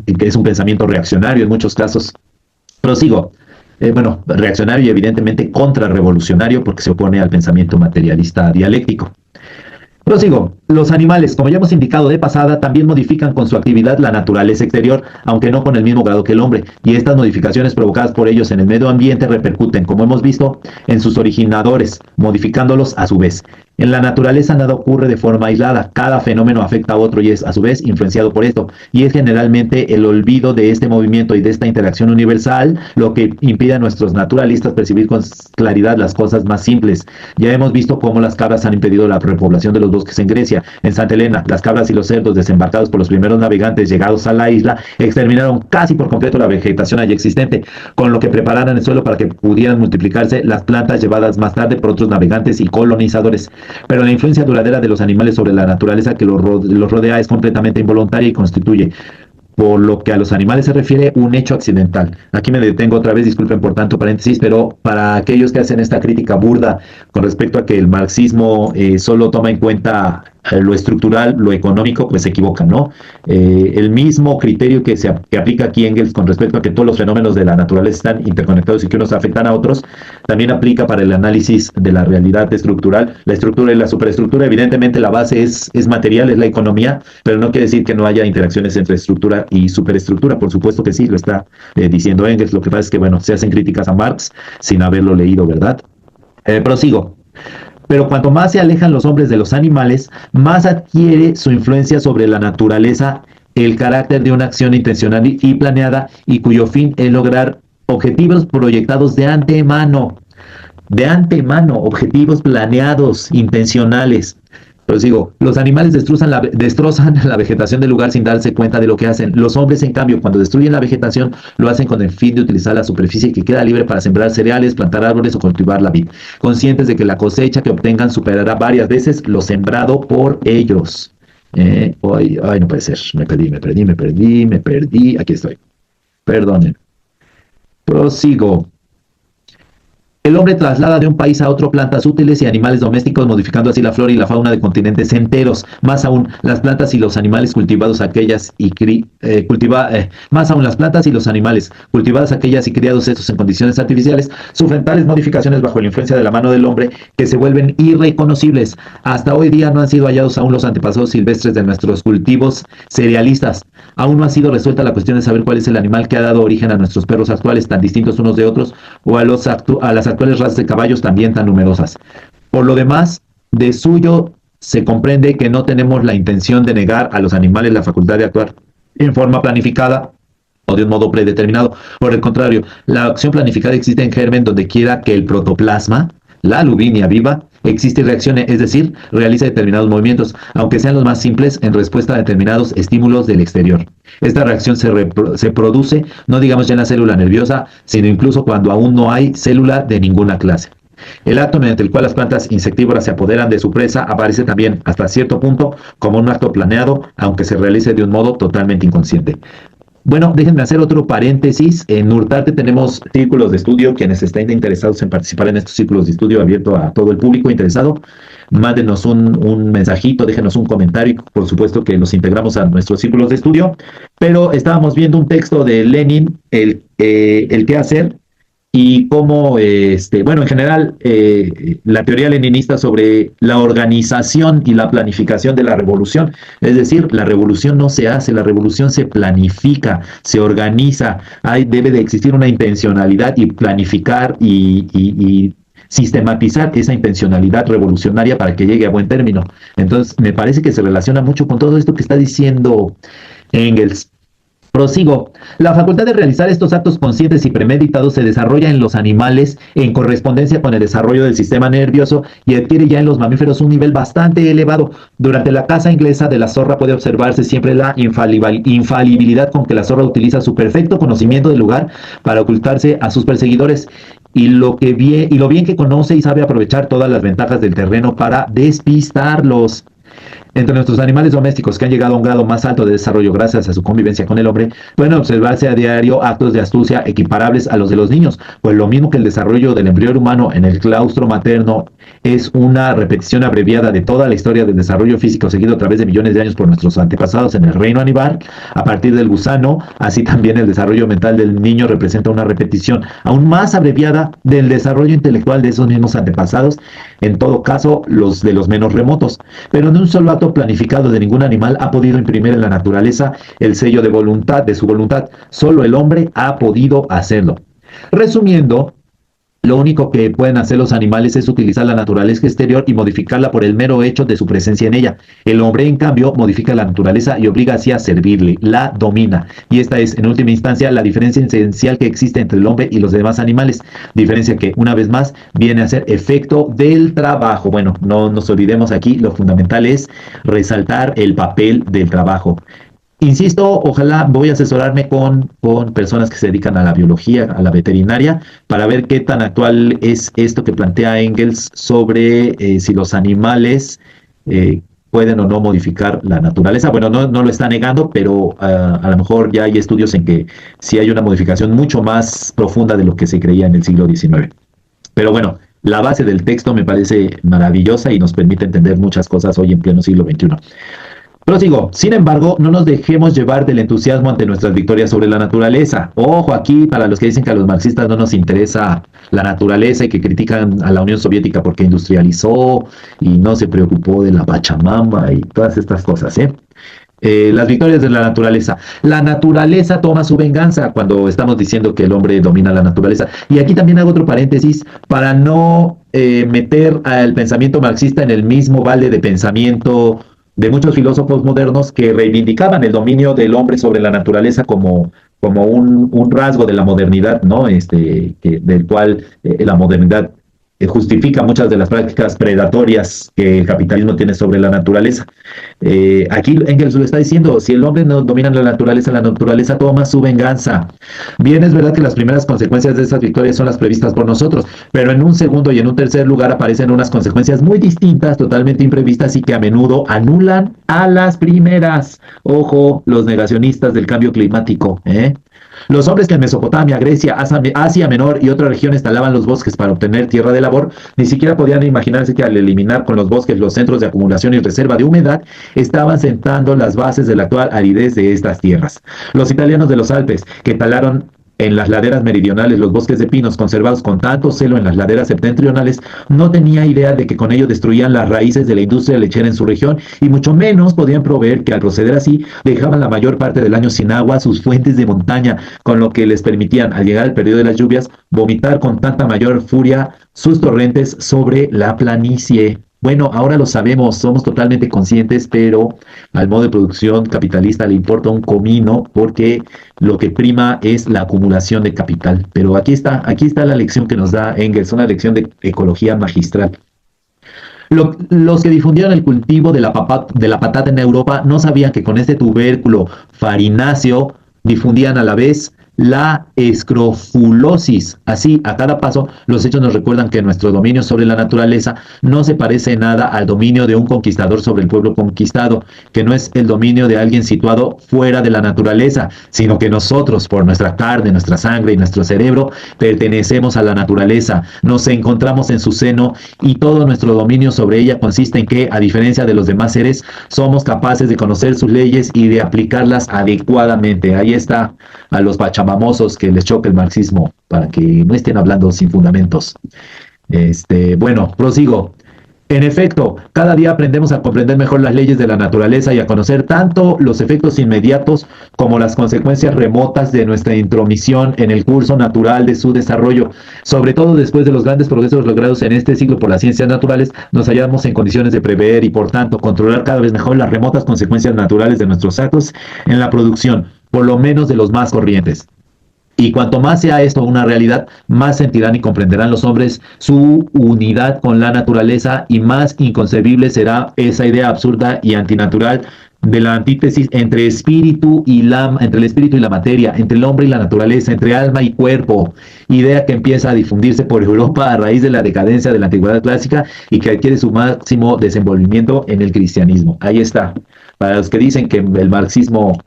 B: Que es un pensamiento reaccionario en muchos casos. Prosigo. Bueno, reaccionario y evidentemente contrarrevolucionario porque se opone al pensamiento materialista dialéctico. Prosigo. Los animales, como ya hemos indicado de pasada, también modifican con su actividad la naturaleza exterior, aunque no con el mismo grado que el hombre, y estas modificaciones provocadas por ellos en el medio ambiente repercuten, como hemos visto, en sus originadores, modificándolos a su vez. En la naturaleza nada ocurre de forma aislada, cada fenómeno afecta a otro y es a su vez influenciado por esto, y es generalmente el olvido de este movimiento y de esta interacción universal lo que impide a nuestros naturalistas percibir con claridad las cosas más simples. Ya hemos visto cómo las cabras han impedido la repoblación de los bosques en Grecia. En Santa Elena, las cabras y los cerdos desembarcados por los primeros navegantes llegados a la isla exterminaron casi por completo la vegetación allí existente, con lo que prepararon el suelo para que pudieran multiplicarse las plantas llevadas más tarde por otros navegantes y colonizadores. Pero la influencia duradera de los animales sobre la naturaleza que los rodea es completamente involuntaria y constituye, por lo que a los animales se refiere, un hecho accidental. Aquí me detengo otra vez, disculpen por tanto paréntesis, pero para aquellos que hacen esta crítica burda con respecto a que el marxismo solo toma en cuenta lo estructural, lo económico, pues se equivocan, ¿no? El mismo criterio que aplica aquí Engels con respecto a que todos los fenómenos de la naturaleza están interconectados y que unos afectan a otros, también aplica para el análisis de la realidad estructural. La estructura y la superestructura, evidentemente la base es material, es la economía, pero no quiere decir que no haya interacciones entre estructura y superestructura. Por supuesto que sí, lo está diciendo Engels. Lo que pasa es que, bueno, se hacen críticas a Marx sin haberlo leído, ¿verdad? Prosigo. Pero cuanto más se alejan los hombres de los animales, más adquiere su influencia sobre la naturaleza el carácter de una acción intencional y planeada y cuyo fin es lograr objetivos proyectados de antemano. De antemano, objetivos planeados, intencionales. Pero digo, los animales destrozan la vegetación del lugar sin darse cuenta de lo que hacen. Los hombres, en cambio, cuando destruyen la vegetación, lo hacen con el fin de utilizar la superficie que queda libre para sembrar cereales, plantar árboles o cultivar la vid, conscientes de que la cosecha que obtengan superará varias veces lo sembrado por ellos. Ay, no puede ser. Me perdí. Aquí estoy. Perdonen. Prosigo. El hombre traslada de un país a otro plantas útiles y animales domésticos, modificando así la flora y la fauna de continentes enteros. Más aún, las plantas y los animales cultivados aquellas y más aún las plantas y los animales cultivadas aquellas y criados estos en condiciones artificiales sufren tales modificaciones bajo la influencia de la mano del hombre que se vuelven irreconocibles. Hasta hoy día no han sido hallados aún los antepasados silvestres de nuestros cultivos cerealistas. Aún no ha sido resuelta la cuestión de saber cuál es el animal que ha dado origen a nuestros perros actuales, tan distintos unos de otros, o a las actuales razas de caballos también tan numerosas. Por lo demás, de suyo se comprende que no tenemos la intención de negar a los animales la facultad de actuar en forma planificada o de un modo predeterminado. Por el contrario, la acción planificada existe en germen donde quiera que el protoplasma, la alubinia viva, existe y reaccione, es decir, realiza determinados movimientos, aunque sean los más simples, en respuesta a determinados estímulos del exterior. Esta reacción se produce, no digamos ya en la célula nerviosa, sino incluso cuando aún no hay célula de ninguna clase. El acto mediante el cual las plantas insectívoras se apoderan de su presa aparece también, hasta cierto punto, como un acto planeado, aunque se realice de un modo totalmente inconsciente. Bueno, déjenme hacer otro paréntesis. En Urtarte tenemos círculos de estudio. Quienes estén interesados en participar en estos círculos de estudio abierto a todo el público interesado, mándenos un mensajito, déjenos un comentario y por supuesto que los integramos a nuestros círculos de estudio. Pero estábamos viendo un texto de Lenin, el qué hacer, y cómo, bueno, en general, la teoría leninista sobre la organización y la planificación de la revolución. Es decir, la revolución no se hace, la revolución se planifica, se organiza. Debe de existir una intencionalidad y planificar y sistematizar esa intencionalidad revolucionaria para que llegue a buen término. Entonces, me parece que se relaciona mucho con todo esto que está diciendo Engels. Prosigo. La facultad de realizar estos actos conscientes y premeditados se desarrolla en los animales en correspondencia con el desarrollo del sistema nervioso y adquiere ya en los mamíferos un nivel bastante elevado. Durante la caza inglesa de la zorra puede observarse siempre la infalibilidad con que la zorra utiliza su perfecto conocimiento del lugar para ocultarse a sus perseguidores y lo bien que conoce y sabe aprovechar todas las ventajas del terreno para despistarlos. Entre nuestros animales domésticos que han llegado a un grado más alto de desarrollo gracias a su convivencia con el hombre, pueden observarse a diario actos de astucia equiparables a los de los niños, pues lo mismo que el desarrollo del embrión humano en el claustro materno es una repetición abreviada de toda la historia del desarrollo físico seguido a través de millones de años por nuestros antepasados en el reino animal, a partir del gusano, así también el desarrollo mental del niño representa una repetición aún más abreviada del desarrollo intelectual de esos mismos antepasados, en todo caso los de los menos remotos, pero en un solo acto planificado de ningún animal ha podido imprimir en la naturaleza el sello de voluntad, de su voluntad. Solo el hombre ha podido hacerlo. Resumiendo, lo único que pueden hacer los animales es utilizar la naturaleza exterior y modificarla por el mero hecho de su presencia en ella. El hombre, en cambio, modifica la naturaleza y obliga así a servirle, la domina. Y esta es, en última instancia, la diferencia esencial que existe entre el hombre y los demás animales. Diferencia que, una vez más, viene a ser efecto del trabajo. Bueno, no nos olvidemos aquí, lo fundamental es resaltar el papel del trabajo. Insisto, ojalá voy a asesorarme con personas que se dedican a la biología, a la veterinaria, para ver qué tan actual es esto que plantea Engels sobre si los animales pueden o no modificar la naturaleza. Bueno, no lo está negando, pero a lo mejor ya hay estudios en que sí hay una modificación mucho más profunda de lo que se creía en el siglo XIX. Pero bueno, la base del texto me parece maravillosa y nos permite entender muchas cosas hoy en pleno siglo XXI. Prosigo. Sin embargo, no nos dejemos llevar del entusiasmo ante nuestras victorias sobre la naturaleza. Ojo aquí, para los que dicen que a los marxistas no nos interesa la naturaleza y que critican a la Unión Soviética porque industrializó y no se preocupó de la Pachamama y todas estas cosas, las victorias de la naturaleza. La naturaleza toma su venganza cuando estamos diciendo que el hombre domina la naturaleza. Y aquí también hago otro paréntesis para no meter al pensamiento marxista en el mismo balde de pensamiento de muchos filósofos modernos que reivindicaban el dominio del hombre sobre la naturaleza como un rasgo de la modernidad, ¿no? Del cual la modernidad justifica muchas de las prácticas predatorias que el capitalismo tiene sobre la naturaleza. Aquí Engels lo está diciendo, si el hombre no domina la naturaleza toma su venganza. Bien, es verdad que las primeras consecuencias de esas victorias son las previstas por nosotros, pero en un segundo y en un tercer lugar aparecen unas consecuencias muy distintas, totalmente imprevistas y que a menudo anulan a las primeras. Ojo, los negacionistas del cambio climático, Los hombres que en Mesopotamia, Grecia, Asia Menor y otras regiones talaban los bosques para obtener tierra de labor, ni siquiera podían imaginarse que al eliminar con los bosques los centros de acumulación y reserva de humedad, estaban sentando las bases de la actual aridez de estas tierras. Los italianos de los Alpes, que talaron en las laderas meridionales los bosques de pinos conservados con tanto celo en las laderas septentrionales, no tenía idea de que con ello destruían las raíces de la industria lechera en su región y mucho menos podían proveer que al proceder así dejaban la mayor parte del año sin agua sus fuentes de montaña, con lo que les permitían, al llegar el periodo de las lluvias, vomitar con tanta mayor furia sus torrentes sobre la planicie. Bueno, ahora lo sabemos, somos totalmente conscientes, pero al modo de producción capitalista le importa un comino porque lo que prima es la acumulación de capital. Pero aquí está la lección que nos da Engels, una lección de ecología magistral. Los que difundieron el cultivo de la patata en Europa no sabían que con este tubérculo farináceo difundían a la vez la escrofulosis. Así, a cada paso, los hechos nos recuerdan que nuestro dominio sobre la naturaleza no se parece en nada al dominio de un conquistador sobre el pueblo conquistado, que no es el dominio de alguien situado fuera de la naturaleza, sino que nosotros, por nuestra carne, nuestra sangre y nuestro cerebro, pertenecemos a la naturaleza, nos encontramos en su seno y todo nuestro dominio sobre ella consiste en que, a diferencia de los demás seres, somos capaces de conocer sus leyes y de aplicarlas adecuadamente. Ahí está a los pachamamosos que les choca el marxismo, para que no estén hablando sin fundamentos. Bueno, prosigo. En efecto, cada día aprendemos a comprender mejor las leyes de la naturaleza y a conocer tanto los efectos inmediatos como las consecuencias remotas de nuestra intromisión en el curso natural de su desarrollo. Sobre todo después de los grandes progresos logrados en este siglo por las ciencias naturales, nos hallamos en condiciones de prever y, por tanto, controlar cada vez mejor las remotas consecuencias naturales de nuestros actos en la producción, por lo menos de los más corrientes. Y cuanto más sea esto una realidad, más sentirán y comprenderán los hombres su unidad con la naturaleza y más inconcebible será esa idea absurda y antinatural de la antítesis entre entre el espíritu y la materia, entre el hombre y la naturaleza, entre alma y cuerpo, idea que empieza a difundirse por Europa a raíz de la decadencia de la antigüedad clásica y que adquiere su máximo desenvolvimiento en el cristianismo. Ahí está. Para los que dicen que el marxismo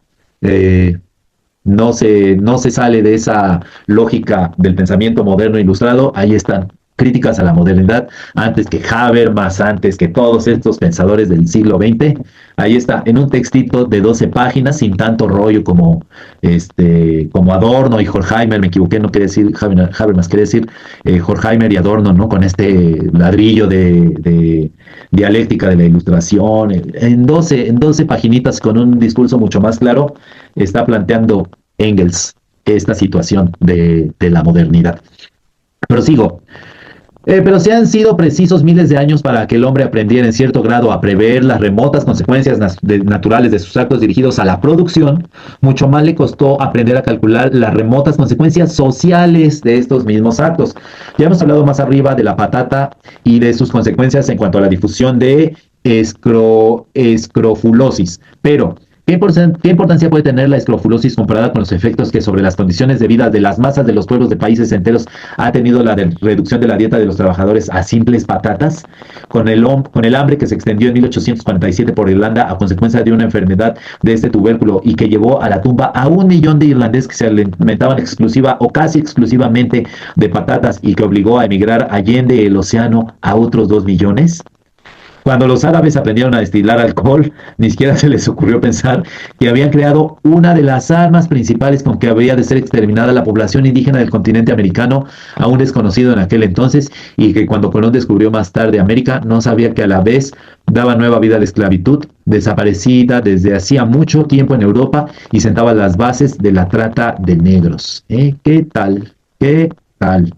B: no se sale de esa lógica del pensamiento moderno ilustrado, ahí están críticas a la modernidad, antes que Habermas, antes que todos estos pensadores del siglo XX, ahí está, en un textito de 12 páginas, sin tanto rollo como Adorno y Horkheimer, me equivoqué, no quería decir Habermas, quería decir Horkheimer y Adorno, ¿no? Con este ladrillo de dialéctica de la ilustración, en 12 paginitas con un discurso mucho más claro, está planteando Engels esta situación de la modernidad. Prosigo. Pero si han sido precisos miles de años para que el hombre aprendiera en cierto grado a prever las remotas consecuencias naturales de sus actos dirigidos a la producción, mucho más le costó aprender a calcular las remotas consecuencias sociales de estos mismos actos. Ya hemos hablado más arriba de la patata y de sus consecuencias en cuanto a la difusión de escrofulosis, pero ¿qué importancia puede tener la escrofulosis comparada con los efectos que sobre las condiciones de vida de las masas de los pueblos de países enteros ha tenido la reducción de la dieta de los trabajadores a simples patatas? Con el hambre que se extendió en 1847 por Irlanda a consecuencia de una enfermedad de este tubérculo y que llevó a la tumba a 1 millón de irlandeses que se alimentaban exclusiva o casi exclusivamente de patatas y que obligó a emigrar allende el océano a otros 2 millones. Cuando los árabes aprendieron a destilar alcohol, ni siquiera se les ocurrió pensar que habían creado una de las armas principales con que habría de ser exterminada la población indígena del continente americano, aún desconocido en aquel entonces, y que cuando Colón descubrió más tarde América, no sabía que a la vez daba nueva vida a la esclavitud, desaparecida desde hacía mucho tiempo en Europa, y sentaba las bases de la trata de negros. ¿Qué tal? ¿Qué tal?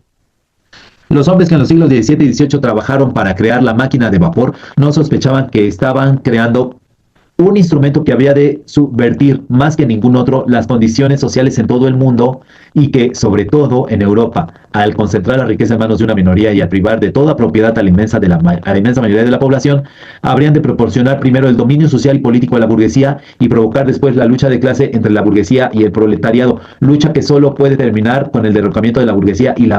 B: Los hombres que en los siglos XVII y XVIII trabajaron para crear la máquina de vapor no sospechaban que estaban creando un instrumento que había de subvertir más que ningún otro las condiciones sociales en todo el mundo y que, sobre todo en Europa, al concentrar la riqueza en manos de una minoría y al privar de toda propiedad a la inmensa mayoría de la población, habrían de proporcionar primero el dominio social y político a la burguesía y provocar después la lucha de clase entre la burguesía y el proletariado, lucha que solo puede terminar con el derrocamiento de la burguesía y la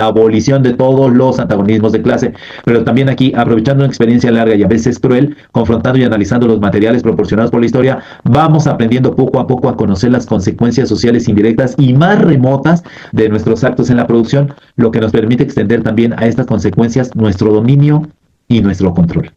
B: abolición de todos los antagonismos de clase. Pero también aquí, aprovechando una experiencia larga y a veces cruel, confrontando y analizando los materiales proporcionados por la historia, vamos aprendiendo poco a poco a conocer las consecuencias sociales indirectas y más remotas de nuestros actos en la producción, lo que nos permite extender también a estas consecuencias nuestro dominio y nuestro control.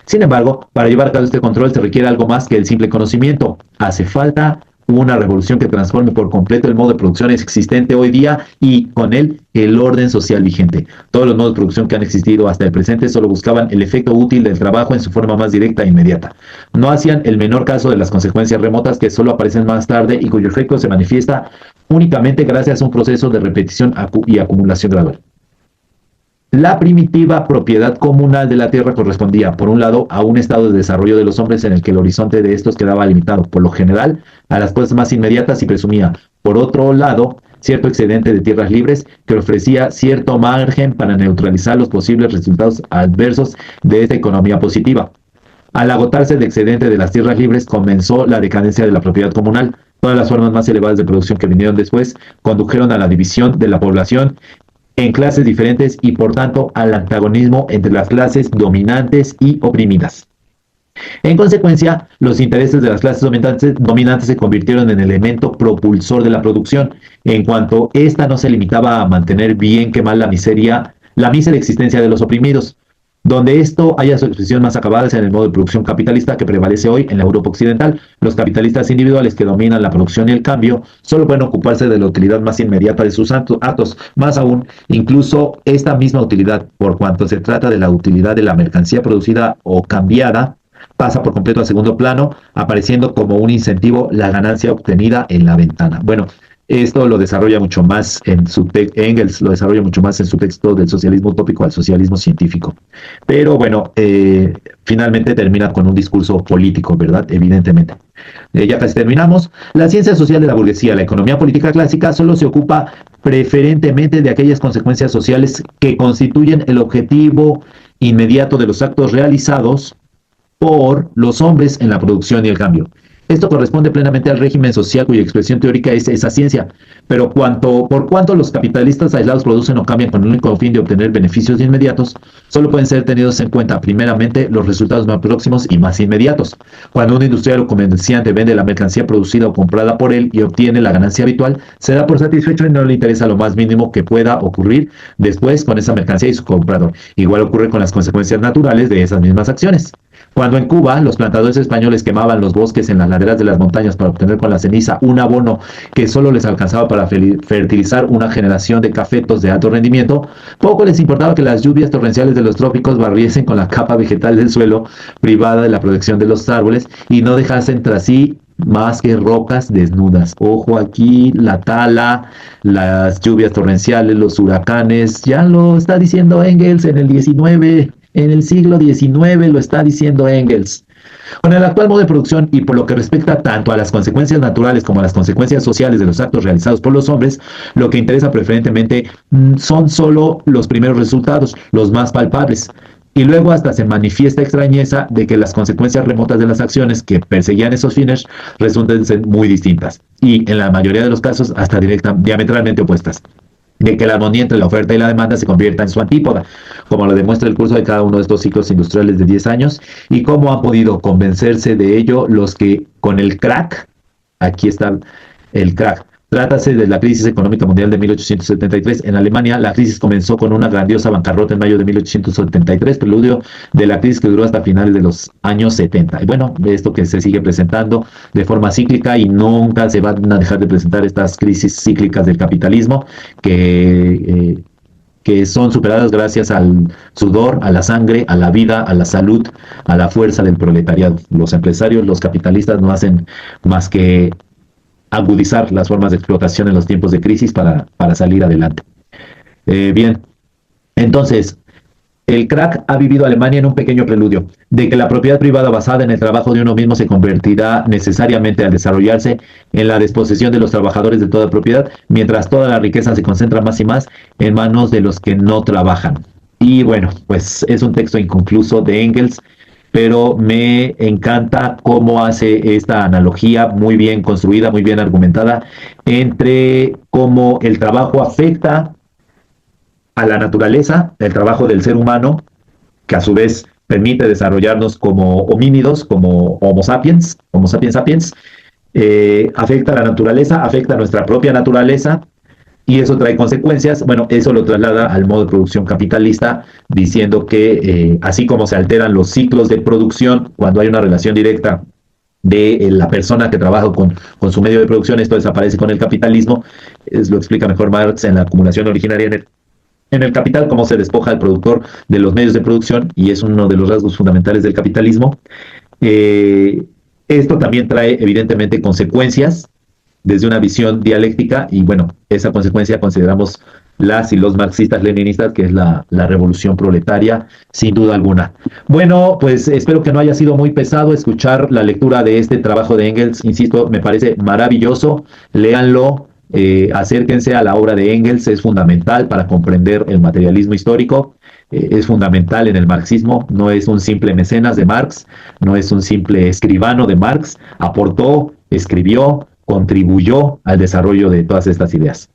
B: Sin embargo, para llevar a cabo este control se requiere algo más que el simple conocimiento. Hace falta una revolución que transforme por completo el modo de producción existente hoy día y con él el orden social vigente. Todos los modos de producción que han existido hasta el presente solo buscaban el efecto útil del trabajo en su forma más directa e inmediata. No hacían el menor caso de las consecuencias remotas que solo aparecen más tarde y cuyo efecto se manifiesta únicamente gracias a un proceso de repetición y acumulación gradual. La primitiva propiedad comunal de la tierra correspondía, por un lado, a un estado de desarrollo de los hombres en el que el horizonte de estos quedaba limitado, por lo general, a las cosas más inmediatas y presumía, por otro lado, cierto excedente de tierras libres que ofrecía cierto margen para neutralizar los posibles resultados adversos de esta economía positiva. Al agotarse el excedente de las tierras libres, comenzó la decadencia de la propiedad comunal. Todas las formas más elevadas de producción que vinieron después condujeron a la división de la población en clases diferentes y por tanto al antagonismo entre las clases dominantes y oprimidas. En consecuencia, los intereses de las clases dominantes se convirtieron en el elemento propulsor de la producción, en cuanto ésta no se limitaba a mantener bien que mal la mísera existencia de los oprimidos. Donde esto haya su expresión más acabada es en el modo de producción capitalista que prevalece hoy en la Europa occidental. Los capitalistas individuales que dominan la producción y el cambio solo pueden ocuparse de la utilidad más inmediata de sus actos. Más aún, incluso esta misma utilidad, por cuanto se trata de la utilidad de la mercancía producida o cambiada, pasa por completo a segundo plano, apareciendo como un incentivo la ganancia obtenida en la ventana. Bueno, esto lo desarrolla mucho más en su Engels lo desarrolla mucho más en su texto del socialismo utópico al socialismo científico. Pero bueno, finalmente termina con un discurso político, ¿verdad? Evidentemente. Ya casi terminamos. La ciencia social de la burguesía, la economía política clásica, solo se ocupa preferentemente de aquellas consecuencias sociales que constituyen el objetivo inmediato de los actos realizados por los hombres en la producción y el cambio. Esto corresponde plenamente al régimen social cuya expresión teórica es esa ciencia, pero por cuanto los capitalistas aislados producen o cambian con el único fin de obtener beneficios inmediatos, solo pueden ser tenidos en cuenta primeramente los resultados más próximos y más inmediatos. Cuando un industrial o comerciante vende la mercancía producida o comprada por él y obtiene la ganancia habitual, se da por satisfecho y no le interesa lo más mínimo que pueda ocurrir después con esa mercancía y su comprador. Igual ocurre con las consecuencias naturales de esas mismas acciones. Cuando en Cuba los plantadores españoles quemaban los bosques en las laderas de las montañas para obtener con la ceniza un abono que solo les alcanzaba para fertilizar una generación de cafetos de alto rendimiento, poco les importaba que las lluvias torrenciales de los trópicos barriesen con la capa vegetal del suelo, privada de la protección de los árboles, y no dejasen tras sí más que rocas desnudas. Ojo aquí, la tala, las lluvias torrenciales, los huracanes, ya lo está diciendo Engels en el 19. En el siglo XIX lo está diciendo Engels. Con el actual modo de producción y por lo que respecta tanto a las consecuencias naturales como a las consecuencias sociales de los actos realizados por los hombres, lo que interesa preferentemente son solo los primeros resultados, los más palpables. Y luego hasta se manifiesta extrañeza de que las consecuencias remotas de las acciones que perseguían esos fines resulten ser muy distintas y en la mayoría de los casos hasta diametralmente opuestas, de que la armonía entre la oferta y la demanda se convierta en su antípoda, como lo demuestra el curso de cada uno de estos ciclos industriales de 10 años, y cómo han podido convencerse de ello los que con el crack, aquí está el crack, trátase de la crisis económica mundial de 1873. En Alemania, la crisis comenzó con una grandiosa bancarrota en mayo de 1873, preludio de la crisis que duró hasta finales de los años 70. Y bueno, esto que se sigue presentando de forma cíclica y nunca se van a dejar de presentar estas crisis cíclicas del capitalismo que son superadas gracias al sudor, a la sangre, a la vida, a la salud, a la fuerza del proletariado. Los empresarios, los capitalistas no hacen más que agudizar las formas de explotación en los tiempos de crisis para salir adelante. Bien, entonces, el crack ha vivido Alemania en un pequeño preludio, de que la propiedad privada basada en el trabajo de uno mismo se convertirá necesariamente al desarrollarse en la disposición de los trabajadores de toda propiedad, mientras toda la riqueza se concentra más y más en manos de los que no trabajan. Y bueno, pues es un texto inconcluso de Engels, pero me encanta cómo hace esta analogía muy bien construida, muy bien argumentada, entre cómo el trabajo afecta a la naturaleza, el trabajo del ser humano, que a su vez permite desarrollarnos como homínidos, como Homo sapiens, afecta a la naturaleza, afecta a nuestra propia naturaleza, y eso trae consecuencias. Bueno, eso lo traslada al modo de producción capitalista, diciendo que así como se alteran los ciclos de producción cuando hay una relación directa de la persona que trabaja con su medio de producción, esto desaparece con el capitalismo. Lo explica mejor Marx en la acumulación originaria en el capital, cómo se despoja al productor de los medios de producción, y es uno de los rasgos fundamentales del capitalismo. Esto también trae evidentemente consecuencias desde una visión dialéctica, y bueno, esa consecuencia consideramos las y los marxistas-leninistas, que es la revolución proletaria, sin duda alguna. Bueno, pues espero que no haya sido muy pesado escuchar la lectura de este trabajo de Engels. Insisto, me parece maravilloso, léanlo, acérquense a la obra de Engels, es fundamental para comprender el materialismo histórico, es fundamental en el marxismo, no es un simple mecenas de Marx, no es un simple escribano de Marx, aportó, escribió, contribuyó al desarrollo de todas estas ideas.